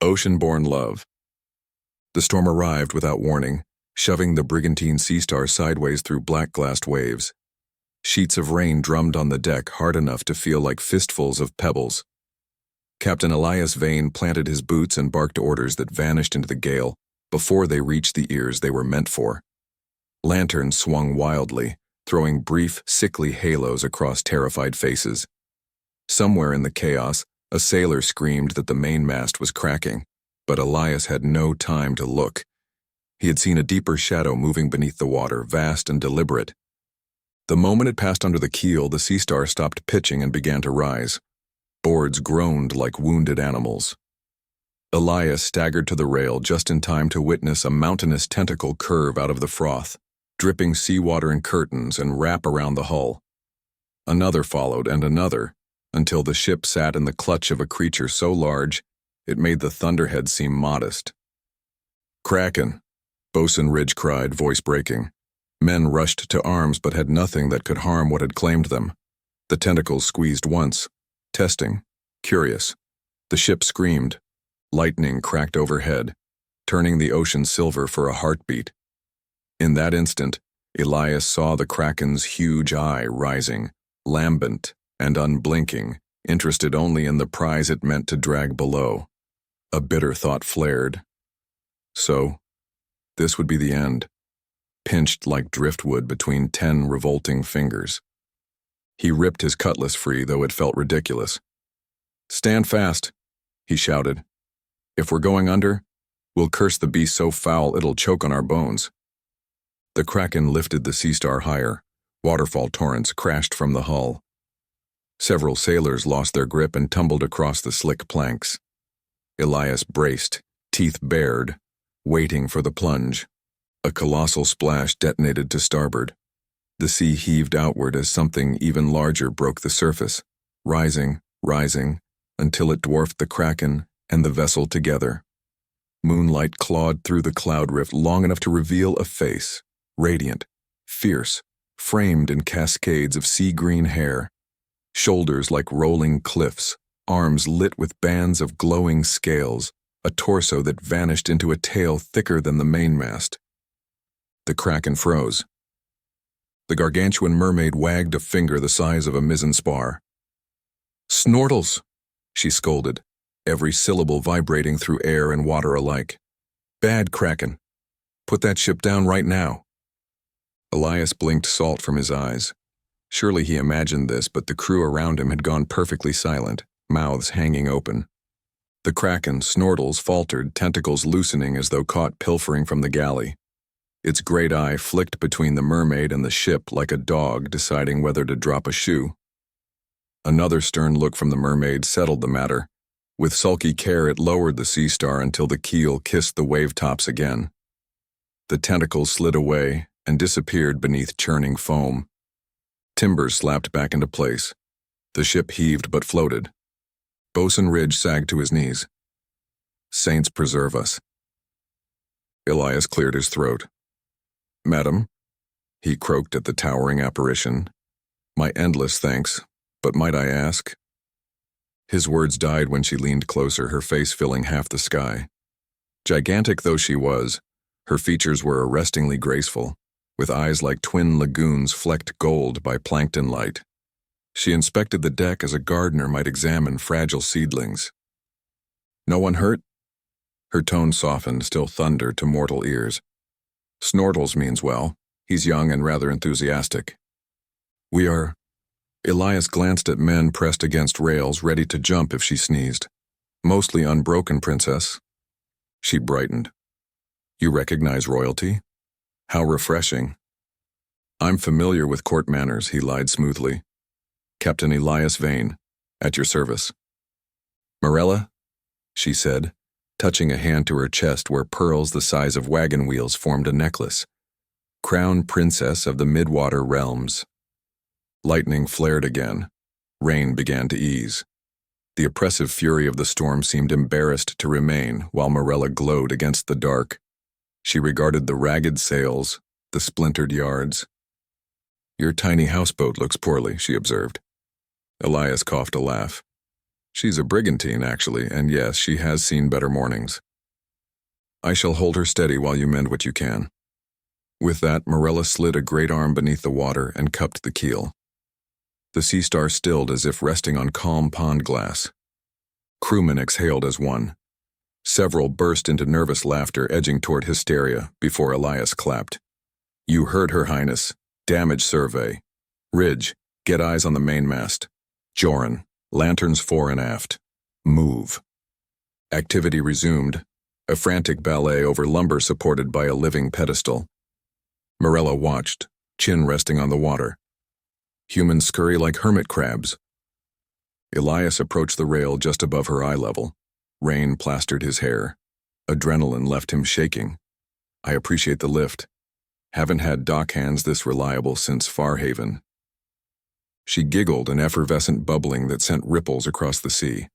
Ocean-born love. The storm arrived without warning, shoving the brigantine Sea Star sideways through black-glassed waves. Sheets of rain drummed on the deck hard enough to feel like fistfuls of pebbles. Captain Elias Vane planted his boots and barked orders that vanished into the gale before they reached the ears they were meant for. Lanterns swung wildly, throwing brief, sickly halos across terrified faces. Somewhere in the chaos, a sailor screamed that the mainmast was cracking, but Elias had no time to look. He had seen a deeper shadow moving beneath the water, vast and deliberate. The moment it passed under the keel, the Sea Star stopped pitching and began to rise. Boards groaned like wounded animals. Elias staggered to the rail just in time to witness a mountainous tentacle curve out of the froth, dripping seawater in curtains and wrap around the hull. Another followed, and another, until the ship sat in the clutch of a creature so large it made the thunderhead seem modest. "Kraken!" Bosun Ridge cried, voice breaking. Men rushed to arms but had nothing that could harm what had claimed them. The tentacles squeezed once, testing, curious. The ship screamed. Lightning cracked overhead, turning the ocean silver for a heartbeat. In that instant, Elias saw the Kraken's huge eye rising, lambent and unblinking, interested only in the prize it meant to drag below. A bitter thought flared. So, this would be the end, pinched like driftwood between 10 revolting fingers. He ripped his cutlass free, though it felt ridiculous. "Stand fast," he shouted. "If we're going under, we'll curse the beast so foul it'll choke on our bones." The Kraken lifted the Sea Star higher. Waterfall torrents crashed from the hull. Several sailors lost their grip and tumbled across the slick planks. Elias braced, teeth bared, waiting for the plunge. A colossal splash detonated to starboard. The sea heaved outward as something even larger broke the surface, rising, until it dwarfed the Kraken and the vessel together. Moonlight clawed through the cloud rift long enough to reveal a face, radiant, fierce, framed in cascades of sea-green hair. Shoulders like rolling cliffs, arms lit with bands of glowing scales, a torso that vanished into a tail thicker than the mainmast. The Kraken froze. The gargantuan mermaid wagged a finger the size of a mizzen spar. "Snortles!" she scolded, every syllable vibrating through air and water alike. "Bad Kraken. Put that ship down right now." Elias blinked salt from his eyes. Surely he imagined this, but the crew around him had gone perfectly silent, mouths hanging open. The Kraken, Snortles, faltered, tentacles loosening as though caught pilfering from the galley. Its great eye flicked between the mermaid and the ship like a dog deciding whether to drop a shoe. Another stern look from the mermaid settled the matter. With sulky care it lowered the Sea Star until the keel kissed the wave tops again. The tentacles slid away and disappeared beneath churning foam. Timbers slapped back into place. The ship heaved but floated. Bosun Ridge sagged to his knees. "Saints preserve us." Elias cleared his throat. "Madam," he croaked at the towering apparition, "my endless thanks, but might I ask?" His words died when she leaned closer, her face filling half the sky. Gigantic though she was, her features were arrestingly graceful, with eyes like twin lagoons flecked gold by plankton light. She inspected the deck as a gardener might examine fragile seedlings. "No one hurt?" Her tone softened, still thunder to mortal ears. "Snortles means well. He's young and rather enthusiastic." "We are—" Elias glanced at men pressed against rails, ready to jump if she sneezed. "Mostly unbroken, Princess." She brightened. "You recognize royalty? How refreshing." "I'm familiar with court manners," he lied smoothly. "Captain Elias Vane, at your service." "Morella?" she said, touching a hand to her chest where pearls the size of wagon wheels formed a necklace. "Crown Princess of the Midwater Realms." Lightning flared again. Rain began to ease. The oppressive fury of the storm seemed embarrassed to remain while Morella glowed against the dark. She regarded the ragged sails, the splintered yards. "Your tiny houseboat looks poorly," she observed. Elias coughed a laugh. She's a brigantine, actually, and yes, she has seen better mornings. I shall hold her steady while you mend what you can. With that, Marella slid a great arm beneath the water and cupped the keel. The sea star stilled as if resting on calm pond glass. Crewmen exhaled as one. Several burst into nervous laughter, edging toward hysteria, before Elias clapped. You heard her, Highness. Damage survey. Ridge, get eyes on the mainmast. Joran, lanterns fore and aft. Move. Activity resumed, a frantic ballet over lumber supported by a living pedestal. Marella watched, chin resting on the water. Humans scurry like hermit crabs. Elias approached the rail just above her eye level. Rain plastered his hair. Adrenaline left him shaking. I appreciate the lift. Haven't had dock hands this reliable since Farhaven. She giggled, an effervescent bubbling that sent ripples across the sea.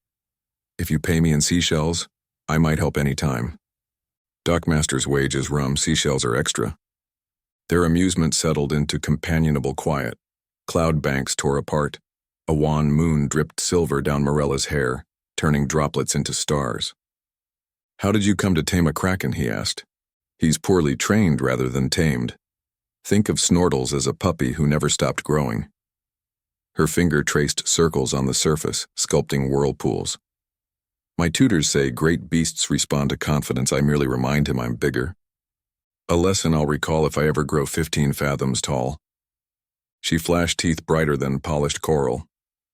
If you pay me in seashells, I might help any time. Dockmaster's wage is rum, seashells are extra. Their amusement settled into companionable quiet. Cloud banks tore apart. A wan moon dripped silver down Marella's hair, turning droplets into stars. How did you come to tame a Kraken, he asked. He's poorly trained rather than tamed. Think of Snortles as a puppy who never stopped growing. Her finger traced circles on the surface, sculpting whirlpools. My tutors say great beasts respond to confidence. I merely remind him I'm bigger. A lesson I'll recall if I ever grow 15 fathoms tall. She flashed teeth brighter than polished coral.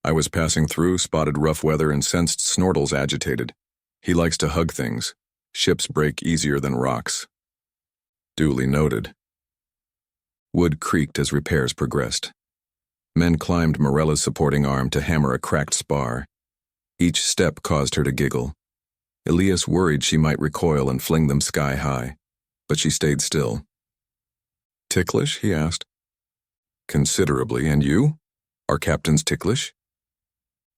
I was passing through, spotted rough weather, and sensed Snortles agitated. He likes to hug things. Ships break easier than rocks. Duly noted. Wood creaked as repairs progressed. Men climbed Marella's supporting arm to hammer a cracked spar. Each step caused her to giggle. Elias worried she might recoil and fling them sky high, but she stayed still. Ticklish? He asked. Considerably, and you? Are captains ticklish?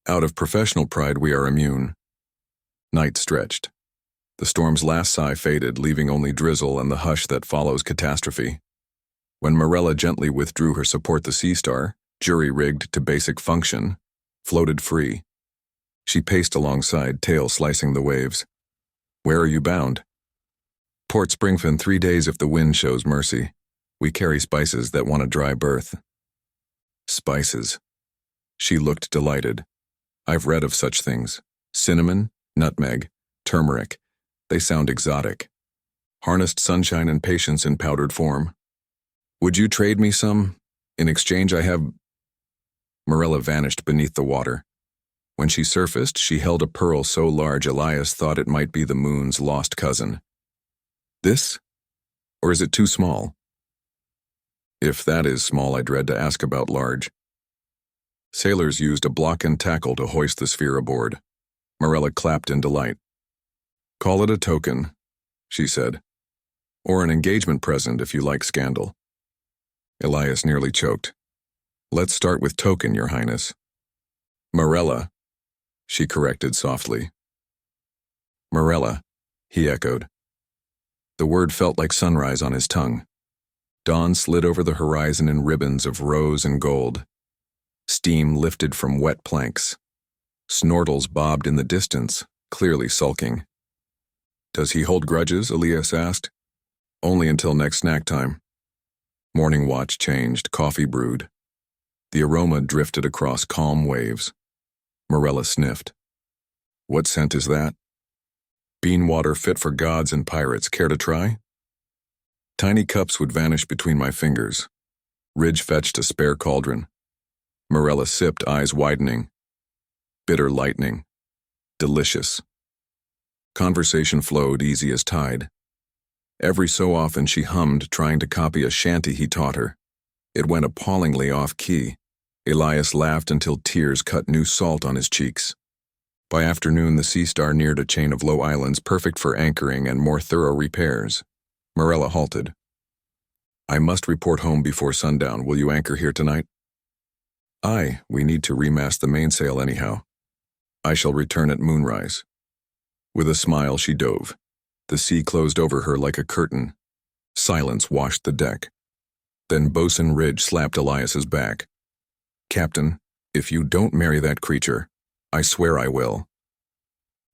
Out of professional pride, we are immune. Night stretched. The storm's last sigh faded, leaving only drizzle and the hush that follows catastrophe. When Marella gently withdrew her support, the Sea Star, jury-rigged to basic function, floated free. She paced alongside, tail slicing the waves. Where are you bound? Port Springfen, 3 days if the wind shows mercy. We carry spices that want a dry berth. Spices. She looked delighted. I've read of such things. Cinnamon, nutmeg, turmeric. They sound exotic. Harnessed sunshine and patience in powdered form. Would you trade me some? In exchange I have... Marella vanished beneath the water. When she surfaced, she held a pearl so large Elias thought it might be the moon's lost cousin. This? Or is it too small? If that is small, I dread to ask about large. Sailors used a block and tackle to hoist the sphere aboard. Marella clapped in delight. Call it a token, she said. Or an engagement present if you like scandal. Elias nearly choked. Let's start with token, Your Highness. Marella, she corrected softly. Marella, he echoed. The word felt like sunrise on his tongue. Dawn slid over the horizon in ribbons of rose and gold. Steam lifted from wet planks. Snortles bobbed in the distance, clearly sulking. Does he hold grudges? Elias asked. Only until next snack time. Morning watch changed, coffee brewed. The aroma drifted across calm waves. Marella sniffed. What scent is that? Bean water fit for gods and pirates. Care to try? Tiny cups would vanish between my fingers. Ridge fetched a spare cauldron. Marella sipped, eyes widening. Bitter lightning. Delicious. Conversation flowed easy as tide. Every so often she hummed, trying to copy a shanty he taught her. It went appallingly off-key. Elias laughed until tears cut new salt on his cheeks. By afternoon, the Sea Star neared a chain of low islands perfect for anchoring and more thorough repairs. Marella halted. I must report home before sundown. Will you anchor here tonight? Aye, we need to remast the mainsail anyhow. I shall return at moonrise. With a smile, she dove. The sea closed over her like a curtain. Silence washed the deck. Then Bosun Ridge slapped Elias's back. Captain, if you don't marry that creature, I swear I will.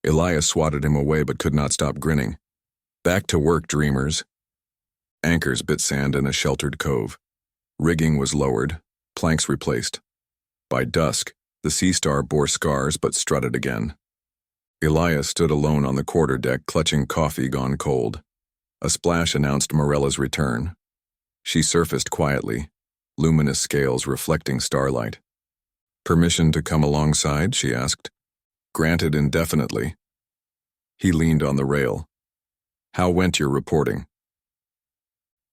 Elias swatted him away but could not stop grinning. Back to work, dreamers. Anchors bit sand in a sheltered cove. Rigging was lowered, planks replaced. By dusk, the Sea Star bore scars but strutted again. Elias stood alone on the quarterdeck, clutching coffee gone cold. A splash announced Morella's return. She surfaced quietly, luminous scales reflecting starlight. Permission to come alongside, she asked. Granted indefinitely. He leaned on the rail. How went your reporting?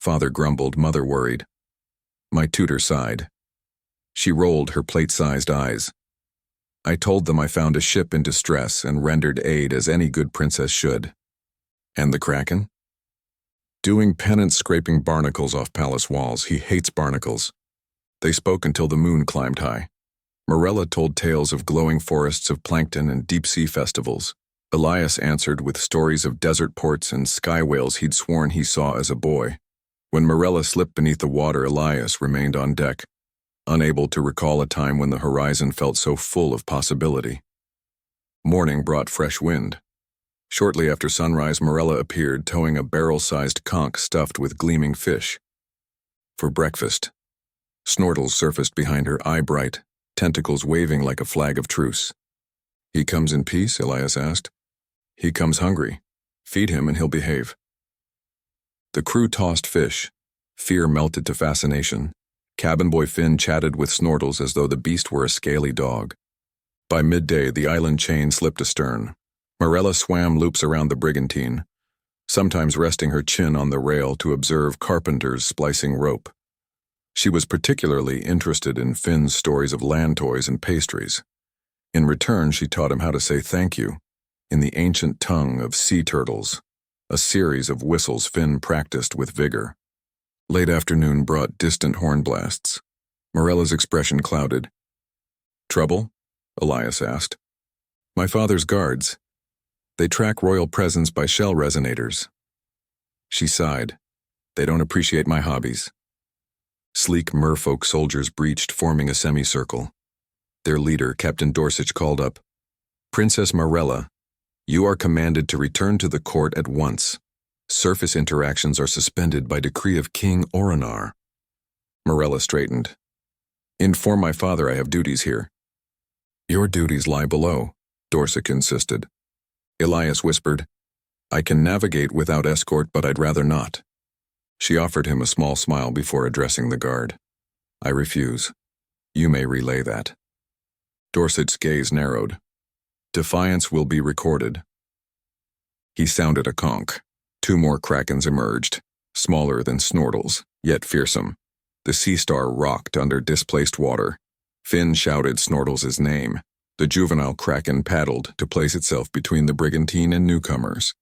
Father grumbled, mother worried. My tutor sighed. She rolled her plate-sized eyes. I told them I found a ship in distress and rendered aid as any good princess should. And the Kraken? Doing penance scraping barnacles off palace walls. He hates barnacles. They spoke until the moon climbed high. Morella told tales of glowing forests of plankton and deep-sea festivals. Elias answered with stories of desert ports and sky whales he'd sworn he saw as a boy. When Morella slipped beneath the water, Elias remained on deck, unable to recall a time when the horizon felt so full of possibility. Morning brought fresh wind. Shortly after sunrise, Morella appeared, towing a barrel-sized conch stuffed with gleaming fish. For breakfast, Snortles surfaced behind her, eye-bright, tentacles waving like a flag of truce. He comes in peace? Elias asked. He comes hungry. Feed him and he'll behave. The crew tossed fish. Fear melted to fascination. Cabin boy Finn chatted with Snortles as though the beast were a scaly dog. By midday, the island chain slipped astern. Morella swam loops around the brigantine, sometimes resting her chin on the rail to observe carpenters splicing rope. She was particularly interested in Finn's stories of land toys and pastries. In return, she taught him how to say thank you, in the ancient tongue of sea turtles, a series of whistles Finn practiced with vigor. Late afternoon brought distant horn blasts. Morella's expression clouded. Trouble? Elias asked. My father's guards. They track royal presence by shell resonators. She sighed. They don't appreciate my hobbies. Sleek merfolk soldiers breached, forming a semicircle. Their leader, Captain Dorsich, called up. Princess Morella, you are commanded to return to the court at once. Surface interactions are suspended by decree of King Orinar. Morella straightened. Inform my father I have duties here. Your duties lie below, Dorsich insisted. Elias whispered, I can navigate without escort, but I'd rather not. She offered him a small smile before addressing the guard. I refuse. You may relay that. Dorsich's gaze narrowed. Defiance will be recorded. He sounded a conch. 2 more Krakens emerged, smaller than Snortles, yet fearsome. The Sea Star rocked under displaced water. Finn shouted Snortles' name. The juvenile Kraken paddled to place itself between the brigantine and newcomers.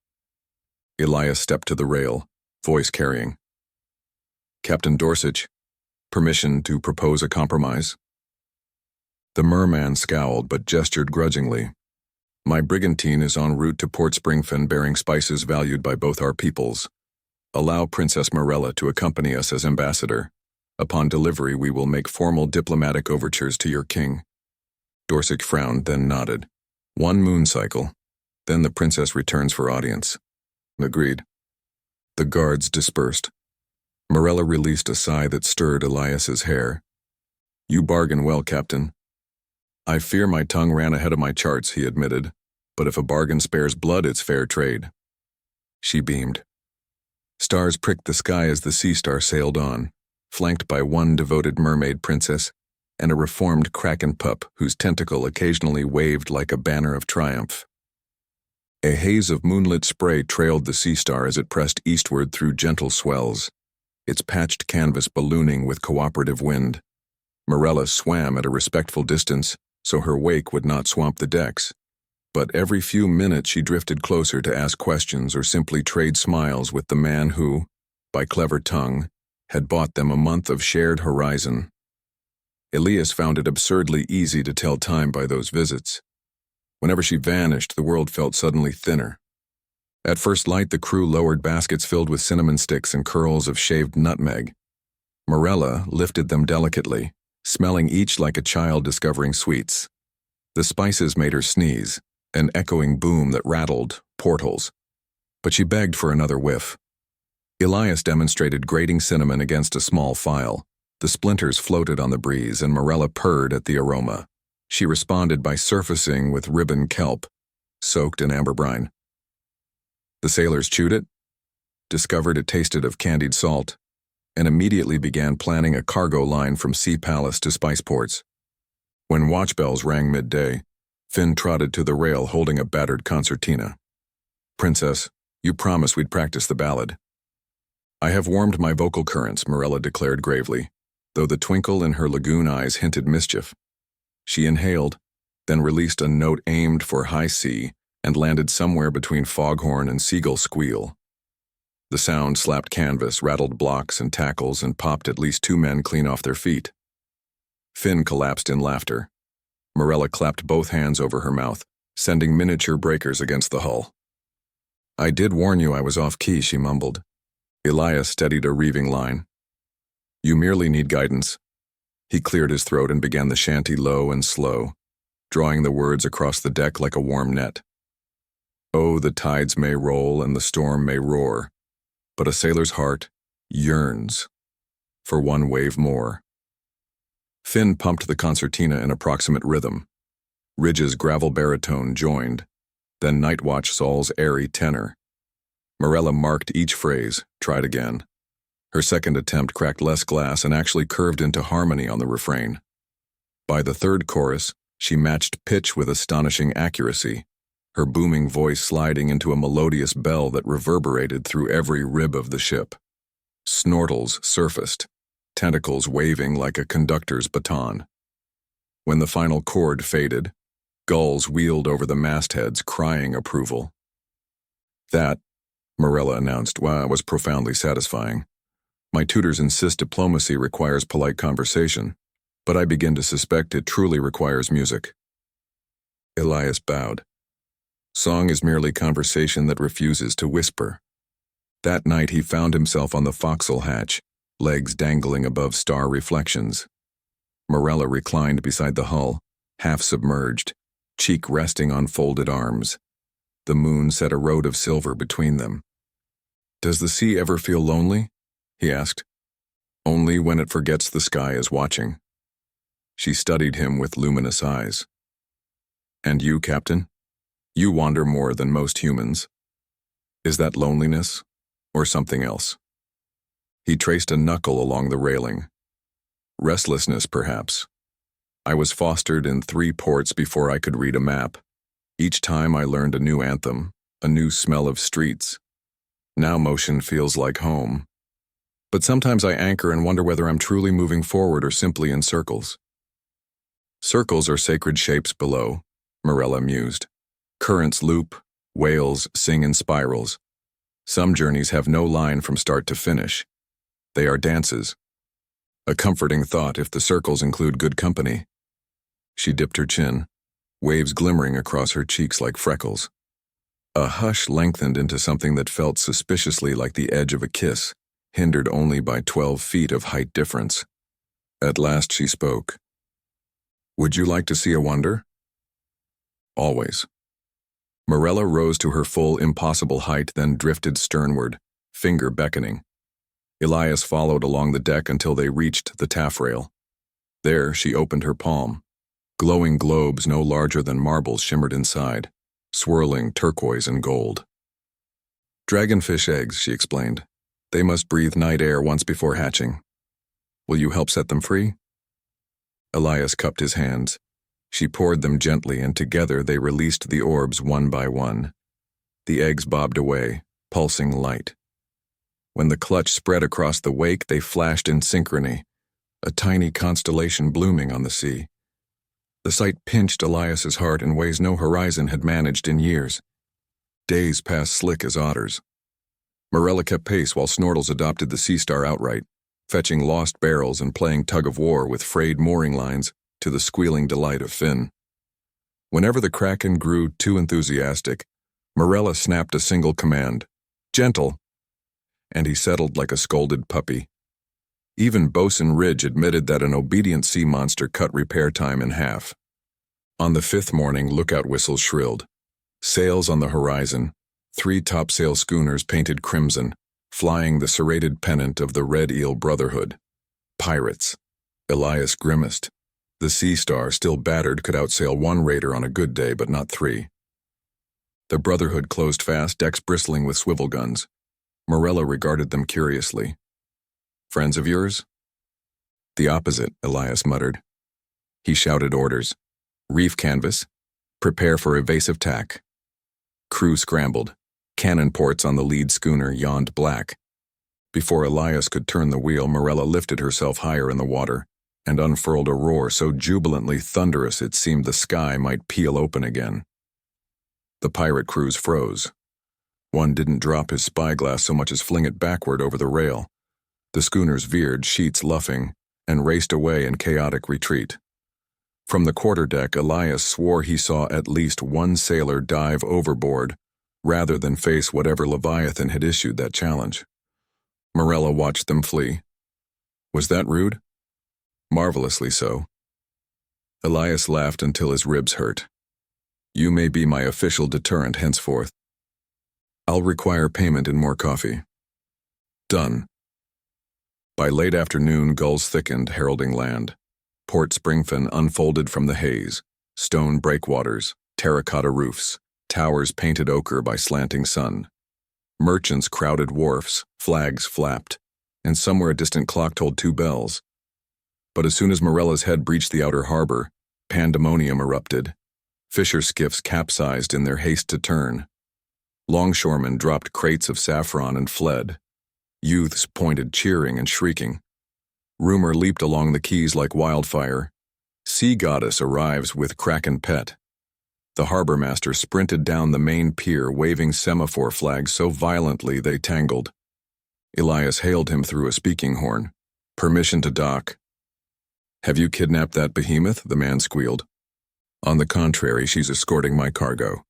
Elias stepped to the rail, voice carrying. Captain Dorsich, permission to propose a compromise? The merman scowled but gestured grudgingly. My brigantine is en route to Port Springfen bearing spices valued by both our peoples. Allow Princess Morella to accompany us as ambassador. Upon delivery, we will make formal diplomatic overtures to your king. Dorsich frowned, then nodded. 1 moon cycle. Then the princess returns for audience. Agreed. The guards dispersed. Morella released a sigh that stirred Elias's hair. You bargain well, Captain. I fear my tongue ran ahead of my charts, he admitted. But if a bargain spares blood, it's fair trade. She beamed. Stars pricked the sky as the Sea Star sailed on, flanked by 1 devoted mermaid princess and a reformed Kraken pup whose tentacle occasionally waved like a banner of triumph. A haze of moonlit spray trailed the Sea Star as it pressed eastward through gentle swells, its patched canvas ballooning with cooperative wind. Morella swam at a respectful distance so her wake would not swamp the decks. But every few minutes she drifted closer to ask questions or simply trade smiles with the man who, by clever tongue, had bought them a month of shared horizon. Elias found it absurdly easy to tell time by those visits. Whenever she vanished, the world felt suddenly thinner. At first light, the crew lowered baskets filled with cinnamon sticks and curls of shaved nutmeg. Morella lifted them delicately, smelling each like a child discovering sweets. The spices made her sneeze, an echoing boom that rattled portals. But she begged for another whiff. Elias demonstrated grating cinnamon against a small file. The splinters floated on the breeze, and Morella purred at the aroma. She responded by surfacing with ribbon kelp, soaked in amber brine. The sailors chewed it, discovered it tasted of candied salt, and immediately began planning a cargo line from Sea Palace to spice ports. When watch bells rang midday, Finn trotted to the rail holding a battered concertina. "Princess, you promised we'd practice the ballad." "I have warmed my vocal currents," Morella declared gravely, though the twinkle in her lagoon eyes hinted mischief. She inhaled, then released a note aimed for high C and landed somewhere between foghorn and seagull squeal. The sound slapped canvas, rattled blocks and tackles, and popped at least 2 men clean off their feet. Finn collapsed in laughter. Morella clapped both hands over her mouth, sending miniature breakers against the hull. "I did warn you I was off-key," she mumbled. Elias steadied a reeving line. "You merely need guidance." He cleared his throat and began the shanty low and slow, drawing the words across the deck like a warm net. "Oh, the tides may roll and the storm may roar, but a sailor's heart yearns for one wave more." Finn pumped the concertina in approximate rhythm. Ridge's gravel baritone joined, then Nightwatch Saul's airy tenor. Morella marked each phrase, tried again. Her second attempt cracked less glass and actually curved into harmony on the refrain. By the third chorus, she matched pitch with astonishing accuracy, her booming voice sliding into a melodious bell that reverberated through every rib of the ship. Snortles surfaced, tentacles waving like a conductor's baton. When the final chord faded, gulls wheeled over the mastheads, crying approval. "That," Morella announced, "was profoundly satisfying. My tutors insist diplomacy requires polite conversation, but I begin to suspect it truly requires music." Elias bowed. "Song is merely conversation that refuses to whisper." That night he found himself on the forecastle hatch, legs dangling above star reflections. Morella reclined beside the hull, half submerged, cheek resting on folded arms. The moon set a road of silver between them. "Does the sea ever feel lonely?" he asked. "Only when it forgets the sky is watching." She studied him with luminous eyes. "And you, Captain? You wander more than most humans. Is that loneliness, or something else?" He traced a knuckle along the railing. "Restlessness, perhaps. I was fostered in 3 ports before I could read a map. Each time I learned a new anthem, a new smell of streets. Now motion feels like home. But sometimes I anchor and wonder whether I'm truly moving forward or simply in circles." "Circles are sacred shapes below," Morella mused. "Currents loop, whales sing in spirals. Some journeys have no line from start to finish. They are dances. A comforting thought if the circles include good company." She dipped her chin, waves glimmering across her cheeks like freckles. A hush lengthened into something that felt suspiciously like the edge of a kiss, hindered only by 12 feet of height difference. At last she spoke. "Would you like to see a wonder?" "Always." Morella rose to her full, impossible height, then drifted sternward, finger beckoning. Elias followed along the deck until they reached the taffrail. There she opened her palm. Glowing globes no larger than marbles shimmered inside, swirling turquoise and gold. "Dragonfish eggs," she explained. "They must breathe night air once before hatching. Will you help set them free?" Elias cupped his hands. She poured them gently, and together they released the orbs one by one. The eggs bobbed away, pulsing light. When the clutch spread across the wake, they flashed in synchrony, a tiny constellation blooming on the sea. The sight pinched Elias's heart in ways no horizon had managed in years. Days passed slick as otters. Morella kept pace while Snortles adopted the sea star outright, fetching lost barrels and playing tug-of-war with frayed mooring lines to the squealing delight of Finn. Whenever the Kraken grew too enthusiastic, Morella snapped a single command, "Gentle," and he settled like a scolded puppy. Even Bosun Ridge admitted that an obedient sea monster cut repair time in half. On the fifth morning, lookout whistles shrilled. Sails on the horizon, 3 topsail schooners painted crimson, flying the serrated pennant of the Red Eel Brotherhood. Pirates. Elias grimaced. The Sea Star, still battered, could outsail 1 raider on a good day, but not 3. The Brotherhood closed fast, decks bristling with swivel guns. Morella regarded them curiously. Friends of yours? The opposite, Elias muttered. He shouted orders. Reef canvas. Prepare for evasive tack. Crew scrambled. Cannon ports on the lead schooner yawned black. Before Elias could turn the wheel, Morella lifted herself higher in the water and unfurled a roar so jubilantly thunderous it seemed the sky might peel open again. The pirate crews froze. One didn't drop his spyglass so much as fling it backward over the rail. The schooners veered, sheets luffing, and raced away in chaotic retreat. From the quarterdeck, Elias swore he saw at least 1 sailor dive overboard rather than face whatever Leviathan had issued that challenge. Morella watched them flee. Was that rude? Marvelously so. Elias laughed until his ribs hurt. You may be my official deterrent henceforth. I'll require payment in more coffee. Done. By late afternoon, gulls thickened, heralding land. Port Springfen unfolded from the haze, stone breakwaters, terracotta roofs, towers painted ochre by slanting sun. Merchants crowded wharfs, flags flapped, and somewhere a distant clock told 2 bells. But as soon as Morella's head breached the outer harbor, pandemonium erupted. Fisher skiffs capsized in their haste to turn. Longshoremen dropped crates of saffron and fled. Youths pointed cheering and shrieking. Rumor leaped along the quays like wildfire. Sea goddess arrives with Kraken pet. The harbor master sprinted down the main pier, waving semaphore flags so violently they tangled. Elias hailed him through a speaking horn. Permission to dock. Have you kidnapped that behemoth? The man squealed. On the contrary, she's escorting my cargo.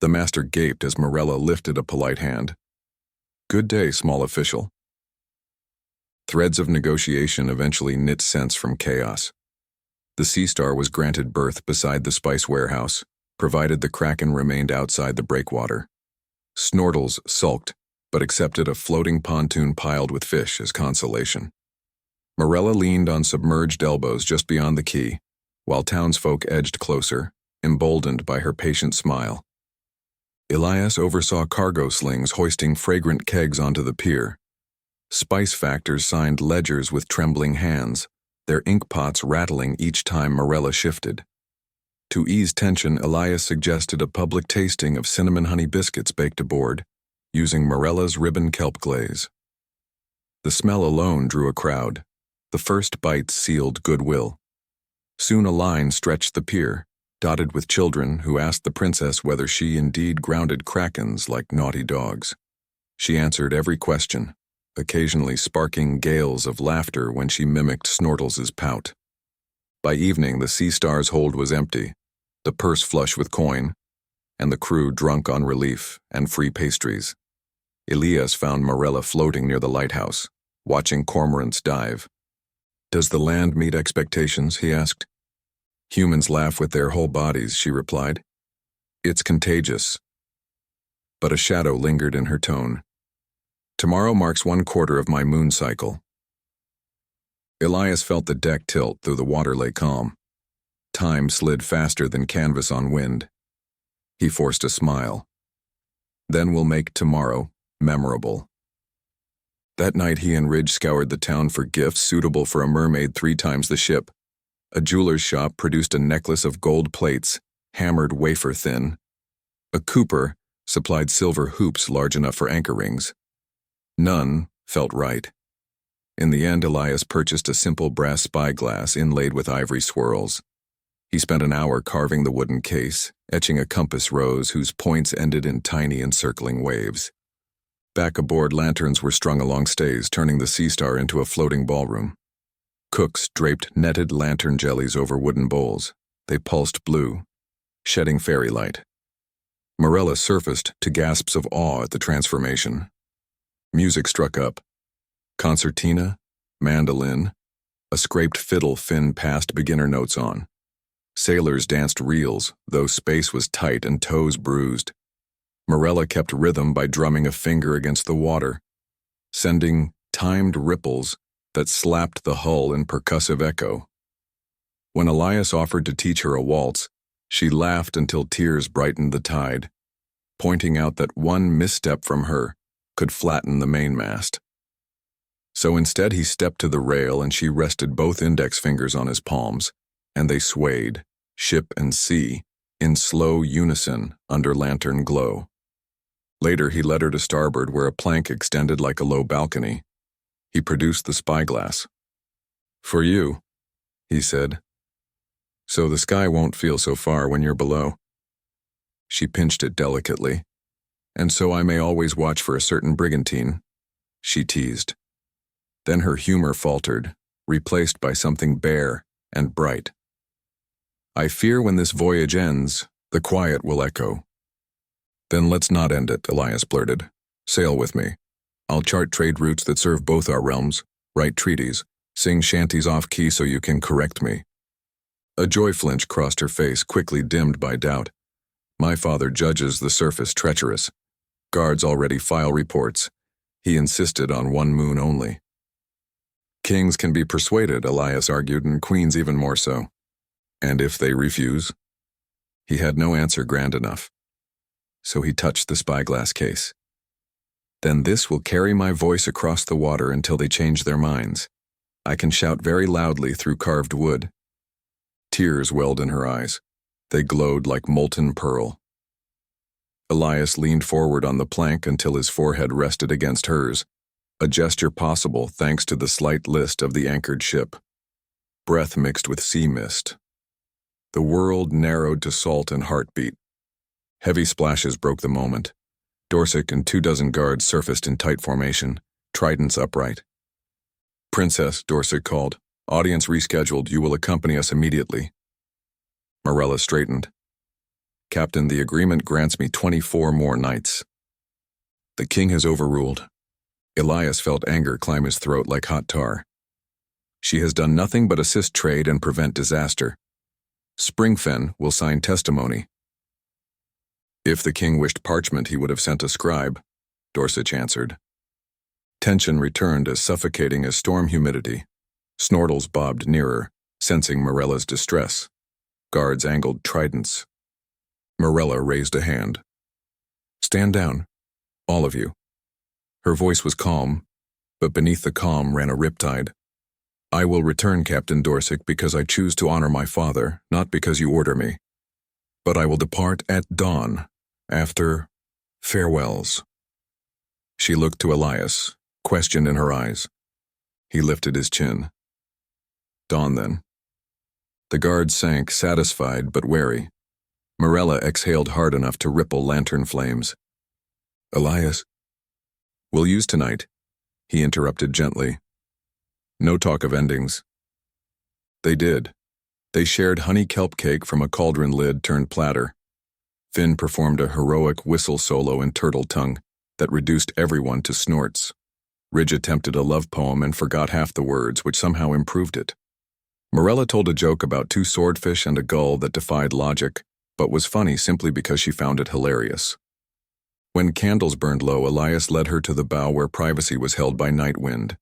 The master gaped as Morella lifted a polite hand. Good day, small official. Threads of negotiation eventually knit sense from chaos. The Sea Star was granted berth beside the spice warehouse, provided the Kraken remained outside the breakwater. Snortles sulked, but accepted a floating pontoon piled with fish as consolation. Morella leaned on submerged elbows just beyond the quay, while townsfolk edged closer, emboldened by her patient smile. Elias oversaw cargo slings hoisting fragrant kegs onto the pier. Spice factors signed ledgers with trembling hands, their ink pots rattling each time Morella shifted. To ease tension, Elias suggested a public tasting of cinnamon honey biscuits baked aboard, using Morella's ribbon kelp glaze. The smell alone drew a crowd. The first bites sealed goodwill. Soon a line stretched the pier, dotted with children who asked the princess whether she indeed grounded krakens like naughty dogs. She answered every question, occasionally sparking gales of laughter when she mimicked Snortles's pout. By evening, the Sea Star's hold was empty, the purse flush with coin, and the crew drunk on relief and free pastries. Elias found Morella floating near the lighthouse, watching cormorants dive. Does the land meet expectations? He asked. Humans laugh with their whole bodies, she replied. It's contagious. But a shadow lingered in her tone. Tomorrow marks 1/4 of my moon cycle. Elias felt the deck tilt, though the water lay calm. Time slid faster than canvas on wind. He forced a smile. Then we'll make tomorrow memorable. That night he and Ridge scoured the town for gifts suitable for a mermaid 3 times the ship. A jeweler's shop produced a necklace of gold plates, hammered wafer thin. A cooper supplied silver hoops large enough for anchor rings. None felt right. In the end, Elias purchased a simple brass spyglass inlaid with ivory swirls. He spent an hour carving the wooden case, etching a compass rose whose points ended in tiny encircling waves. Back aboard, lanterns were strung along stays, turning the Sea Star into a floating ballroom. Cooks draped netted lantern jellies over wooden bowls. They pulsed blue, shedding fairy light. Morella surfaced to gasps of awe at the transformation. Music struck up. Concertina, mandolin, a scraped fiddle Finn passed beginner notes on. Sailors danced reels, though space was tight and toes bruised. Morella kept rhythm by drumming a finger against the water, sending timed ripples that slapped the hull in percussive echo. When Elias offered to teach her a waltz, she laughed until tears brightened the tide, pointing out that one misstep from her could flatten the mainmast. So instead he stepped to the rail and she rested both index fingers on his palms, and they swayed, ship and sea, in slow unison under lantern glow. Later he led her to starboard where a plank extended like a low balcony. He produced the spyglass. "For you," he said, "so the sky won't feel so far when you're below." She pinched it delicately. "And so I may always watch for a certain brigantine," she teased. Then her humor faltered, replaced by something bare and bright. "I fear when this voyage ends, the quiet will echo." "Then let's not end it," Elias blurted. "Sail with me. I'll chart trade routes that serve both our realms, write treaties, sing shanties off-key so you can correct me." A joy flinch crossed her face, quickly dimmed by doubt. "My father judges the surface treacherous. Guards already file reports. He insisted on one moon only." "Kings can be persuaded," Elias argued, "and queens even more so." "And if they refuse?" He had no answer grand enough. So he touched the spyglass case. "Then this will carry my voice across the water until they change their minds. I can shout very loudly through carved wood." Tears welled in her eyes. They glowed like molten pearl. Elias leaned forward on the plank until his forehead rested against hers, a gesture possible thanks to the slight list of the anchored ship. Breath mixed with sea mist. The world narrowed to salt and heartbeat. Heavy splashes broke the moment. Dorsick and 24 guards surfaced in tight formation, tridents upright. "Princess," Dorsick called, "audience rescheduled. You will accompany us immediately." Morella straightened. "Captain, the agreement grants me 24 more nights." "The king has overruled." Elias felt anger climb his throat like hot tar. "She has done nothing but assist trade and prevent disaster. Springfen will sign testimony." "If the king wished parchment, he would have sent a scribe," Dorsick answered. Tension returned as suffocating as storm humidity. Snortles bobbed nearer, sensing Morella's distress. Guards angled tridents. Morella raised a hand. "Stand down, all of you." Her voice was calm, but beneath the calm ran a riptide. "I will return, Captain Dorsick, because I choose to honor my father, not because you order me. But I will depart at dawn, after farewells." She looked to Elias, question in her eyes. He lifted his chin. "Dawn, then." The guard sank, satisfied but wary. Morella exhaled hard enough to ripple lantern flames. "Elias." "We'll use tonight," he interrupted gently. "No talk of endings." They did. They shared honey kelp cake from a cauldron lid turned platter. Finn performed a heroic whistle solo in turtle tongue that reduced everyone to snorts. Ridge attempted a love poem and forgot half the words, which somehow improved it. Morella told a joke about 2 swordfish and a gull that defied logic, but was funny simply because she found it hilarious. When candles burned low, Elias led her to the bow where privacy was held by night wind.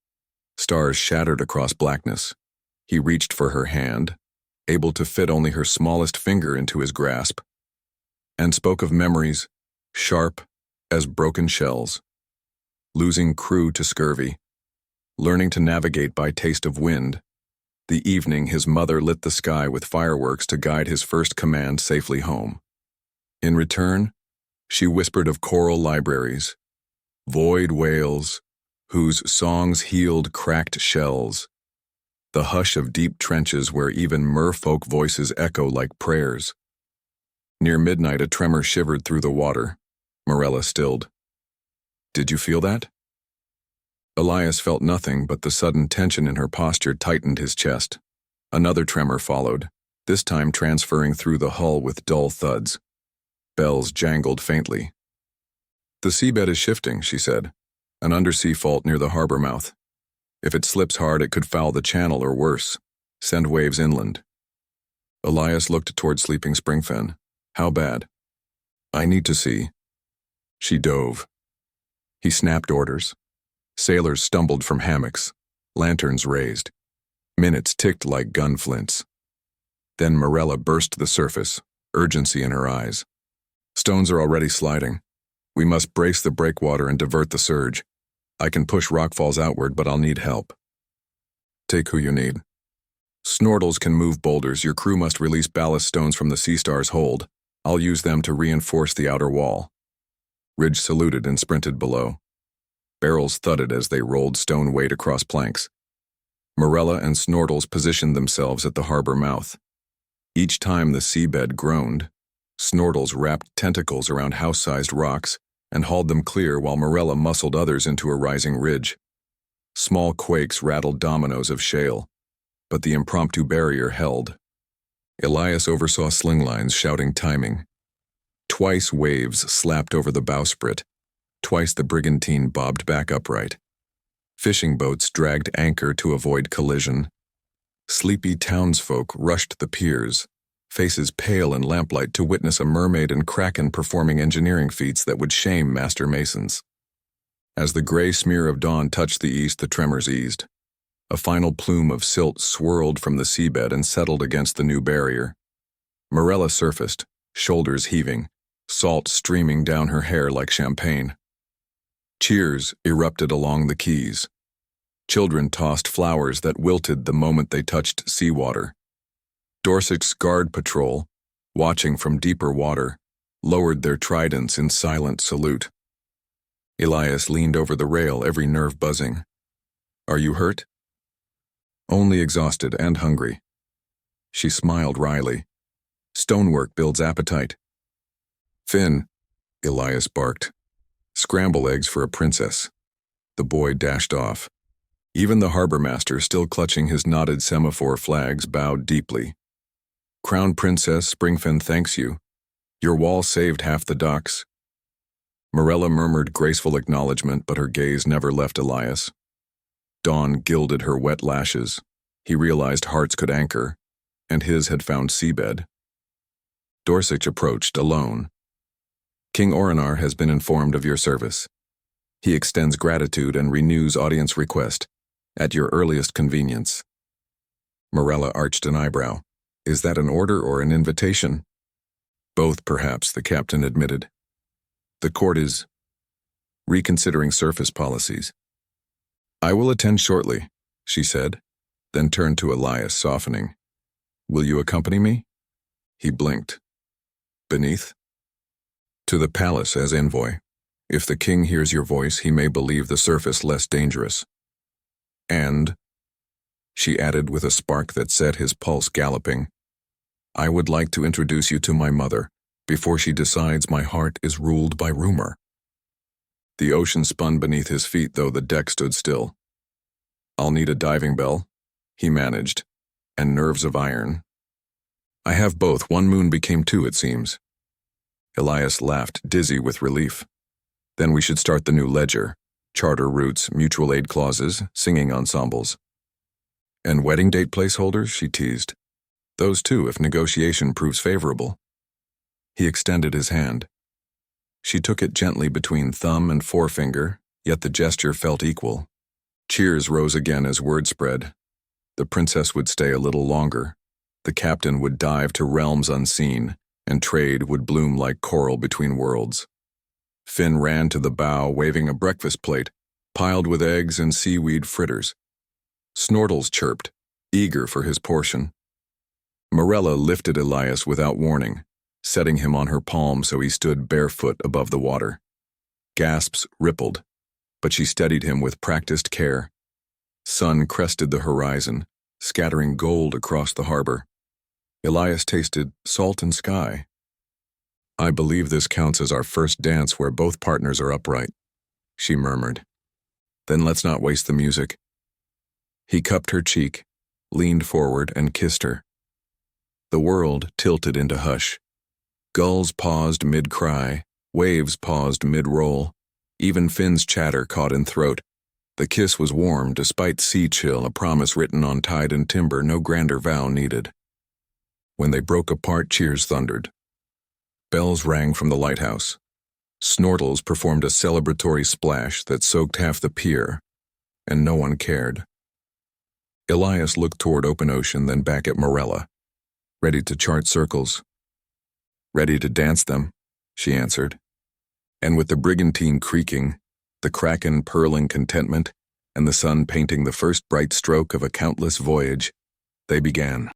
Stars shattered across blackness. He reached for her hand, able to fit only her smallest finger into his grasp, and spoke of memories, sharp as broken shells. Losing crew to scurvy, learning to navigate by taste of wind. The evening his mother lit the sky with fireworks to guide his first command safely home. In return, she whispered of coral libraries, void whales, whose songs healed cracked shells, the hush of deep trenches where even merfolk voices echo like prayers. Near midnight a tremor shivered through the water. Morella stilled. "Did you feel that?" Elias felt nothing, but the sudden tension in her posture tightened his chest. Another tremor followed, this time transferring through the hull with dull thuds. Bells jangled faintly. "The seabed is shifting," she said. "An undersea fault near the harbor mouth. If it slips hard, it could foul the channel or worse, send waves inland." Elias looked toward sleeping Springfen. How bad? I need to see. She dove. He snapped orders. Sailors stumbled from hammocks. Lanterns raised. Minutes ticked like gun flints. Then Morella burst to the surface, urgency in her eyes. Stones are already sliding. We must brace the breakwater and divert the surge. I can push rockfalls outward, but I'll need help. Take who you need. Snortles can move boulders. Your crew must release ballast stones from the Sea Star's hold. I'll use them to reinforce the outer wall. Ridge saluted and sprinted below. Barrels thudded as they rolled stone weight across planks. Morella and Snortles positioned themselves at the harbor mouth. Each time the seabed groaned, Snortles wrapped tentacles around house-sized rocks and hauled them clear while Morella muscled others into a rising ridge. Small quakes rattled dominoes of shale, but the impromptu barrier held. Elias oversaw slinglines shouting timing. Twice waves slapped over the bowsprit. Twice the brigantine bobbed back upright. Fishing boats dragged anchor to avoid collision. Sleepy townsfolk rushed the piers, faces pale in lamplight to witness a Mermaid and Kraken performing engineering feats that would shame master masons. As the gray smear of dawn touched the east, the tremors eased. A final plume of silt swirled from the seabed and settled against the new barrier. Morella surfaced, shoulders heaving, salt streaming down her hair like champagne. Cheers erupted along the quays. Children tossed flowers that wilted the moment they touched seawater. Dorset's guard patrol, watching from deeper water, lowered their tridents in silent salute. Elias leaned over the rail, every nerve buzzing. Are you hurt? Only exhausted and hungry. She smiled wryly. Stonework builds appetite. Finn, Elias barked. Scramble eggs for a princess. The boy dashed off. Even the harbor master, still clutching his knotted semaphore flags, bowed deeply. Crown Princess Springfen thanks you. Your wall saved half the docks. Morella murmured graceful acknowledgement, but her gaze never left Elias. Dawn gilded her wet lashes. He realized hearts could anchor, and his had found seabed. Dorset approached alone. King Orinar has been informed of your service. He extends gratitude and renews audience request, at your earliest convenience. Morella arched an eyebrow. Is that an order or an invitation? Both, perhaps, the captain admitted. The court is reconsidering surface policies. I will attend shortly, she said, then turned to Elias, softening. Will you accompany me? He blinked. Beneath? To the palace as envoy. If the king hears your voice, he may believe the surface less dangerous. And, she added with a spark that set his pulse galloping, I would like to introduce you to my mother, before she decides my heart is ruled by rumor. The ocean spun beneath his feet, though the deck stood still. I'll need a diving bell, he managed, and nerves of iron. I have both. One moon became two, it seems. Elias laughed, dizzy with relief. Then we should start the new ledger. Charter routes, mutual aid clauses, singing ensembles. And wedding date placeholders, she teased. Those too, if negotiation proves favorable. He extended his hand. She took it gently between thumb and forefinger, yet the gesture felt equal. Cheers rose again as word spread. The princess would stay a little longer. The captain would dive to realms unseen, and trade would bloom like coral between worlds. Finn ran to the bow, waving a breakfast plate, piled with eggs and seaweed fritters. Snortles chirped, eager for his portion. Morella lifted Elias without warning, setting him on her palm so he stood barefoot above the water. Gasps rippled, but she steadied him with practiced care. Sun crested the horizon, scattering gold across the harbor. Elias tasted salt and sky. I believe this counts as our first dance where both partners are upright, she murmured. Then let's not waste the music. He cupped her cheek, leaned forward, and kissed her. The world tilted into hush. Gulls paused mid-cry, waves paused mid-roll. Even Finn's chatter caught in throat. The kiss was warm, despite sea chill, a promise written on tide and timber, no grander vow needed. When they broke apart, cheers thundered. Bells rang from the lighthouse. Snortles performed a celebratory splash that soaked half the pier, and no one cared. Elias looked toward open ocean, then back at Morella, ready to chart circles. "Ready to dance them," she answered. And with the brigantine creaking, the Kraken purling contentment, and the sun painting the first bright stroke of a countless voyage, they began.